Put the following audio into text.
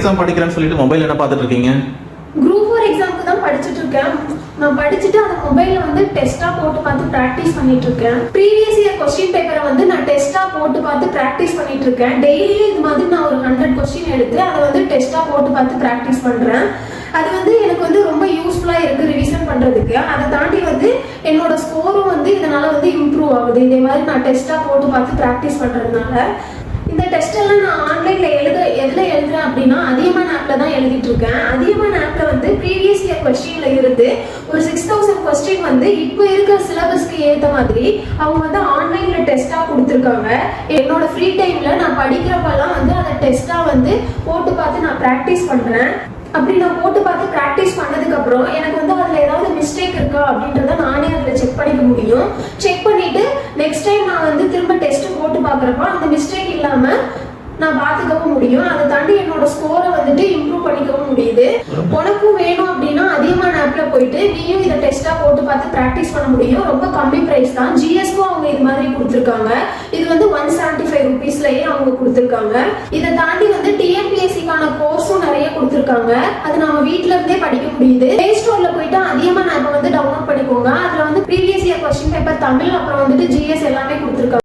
Exam படிக்கிறேன்னு சொல்லிட்டு mobile என்ன பார்த்துட்டு இருக்கீங்க? குரூப் 4 எக்ஸாமுக்கு தான் படிச்சுட்டு இருக்கேன். நான் படிச்சுட்டு அந்த மொபைல்ல வந்து டெஸ்டா போட்டு பார்த்து பிராக்டிஸ் பண்ணிட்டு இருக்கேன். ப்ரீவியஸ் இயர் கொஸ்டின் பேப்பரை வந்து நான் டெஸ்டா போட்டு பார்த்து பிராக்டிஸ் பண்ணிட்டு இருக்கேன். டெய்லியும் இது மாதிரி நான் ஒரு 100 கொஸ்டின் எடுத்து அதை வந்து டெஸ்டா போட்டு பார்த்து பிராக்டிஸ் பண்றேன். அது வந்து எனக்கு வந்து ரொம்ப யூஸ்ஃபுல்லா இருக்கு ரிவிஷன் பண்றதுக்கு. அதை தாண்டி வந்து என்னோட ஸ்கோரும் வந்து இதனால வந்து இம்ப்ரூவ் ஆகுது. இதே மாதிரி நான் டெஸ்டா போட்டு பார்த்து பிராக்டிஸ் பண்றதுனால. இந்த டெஸ்ட் எல்லாம் நான் ஆன்லைன்ல எதுல எழுதுறேன் அப்படின்னா அதிகமான ஆப்ல தான் எழுதிட்டு இருக்கேன். அதிகமான ஆப்ல வந்து ப்ரீவியஸ் இயர் கொஸ்டின்ல இருந்து ஒரு 6000 கொஸ்டின் வந்து இப்போ இருக்கிற சிலபஸ்க்கு ஏற்ற மாதிரி அவங்க வந்து ஆன்லைன்ல டெஸ்டா கொடுத்துருக்காங்க. என்னோட ஃப்ரீ டைம்ல நான் படிக்கிறப்பெல்லாம் வந்து அதை டெஸ்டா வந்து போட்டு பார்த்து நான் ப்ராக்டிஸ் பண்றேன். அப்படி நான் போட்டு பார்த்து ப்ராக்டிஸ் பண்ணதுக்கு அப்புறம் எனக்கு வந்து அதில் ஏதாவது மிஸ்டேக் இருக்கா அப்படின்றத நானே அதில் செக் பண்ணிக்க முடியும். செக் பண்ணிட்டு நெக்ஸ்ட் டைம் நான் வந்து திரும்ப டெஸ்ட் போட்டு பார்க்குறப்ப அந்த மிஸ்டேக் இல்லாமல் நான் பார்த்துக்கவும் முடியும். அதை தாண்டி என்னோட ஸ்கோரை வந்துட்டு இம்ப்ரூவ் பண்ணிக்கவும் முடியுது. உனக்கும் வேணும் அப்படின்னா அதிகமான ஆப்ல போயிட்டு நீயும் இதை டெஸ்டா போட்டு பார்த்து ப்ராக்டிஸ் பண்ண முடியும். ரொம்ப கம்மி பிரைஸ் தான். ஜிஎஸ்க்கும் அவங்க இது மாதிரி கொடுத்துருக்காங்க. இது வந்து 175 ருபீஸ்லயே அவங்க கொடுத்துருக்காங்க. இதை தாண்டி வந்து டிஎன்பிஎஸ்சிக்கான கோர்ஸும் நிறைய கொடுத்துருக்காங்க. அது நம்ம வீட்ல இருந்தே படிக்க முடியுது. பிளே ஸ்டோர்ல போயிட்டு அதிகமான ஆப்பை வந்து டவுன்லோட் பண்ணிக்கோங்க. அதுல வந்து previous year question paper Tamil அப்புறம் வந்துட்டு ஜிஎஸ் எல்லாமே கொடுத்துருக்காங்க.